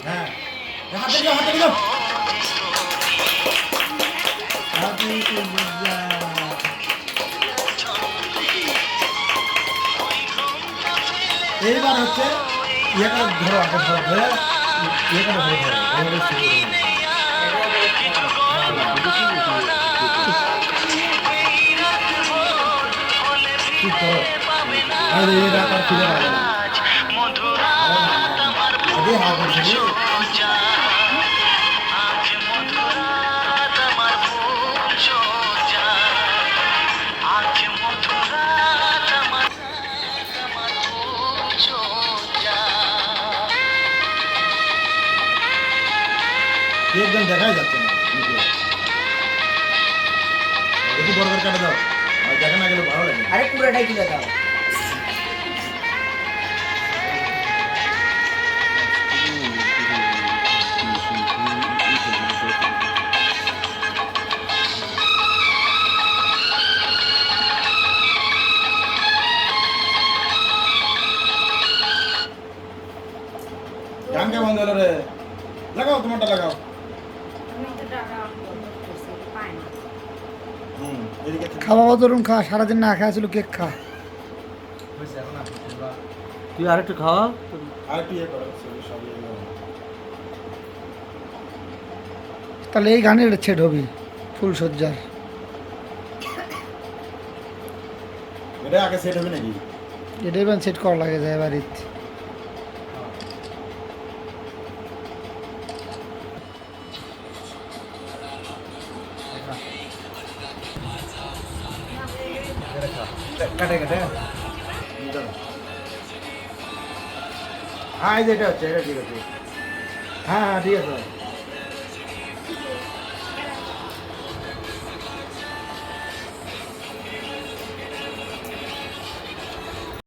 হ্যাঁ হাতে দিও হাতে দিও এইবার হচ্ছে ইয়েটা ধরো আগে ধরো ধরে ইয়েটা ধরে ধরো এইভাবে শুরু ঠিক করো আর এটা তার ফিরে পাবে না আগে হাত ধরে একদম দেখাই যাচ্ছে না একটু বড় করে কাটা দাও আর দেখা না গেলে ভালো লাগে আরে পুরোটাই তুলে দাও গান কে বন্ধ হলো রে লাগাও তোমারটা লাগাও খাওয়া ধরুন খা সারাদিন না খাওয়া ছিল কেক খা তুই আরেকটু খাওয়া আর কি ইয়ে করো সব তাহলে এই গানের ছেড হবি ফুলসজ্জার এটা আগে সেট হবে নাকি এটাই বান সেট করা লাগে যায় বাড়িতে কাটে কাটে হ্যাঁ এই যে এটা হচ্ছে এটা ঠিক আছে হ্যাঁ হ্যাঁ ঠিক আছে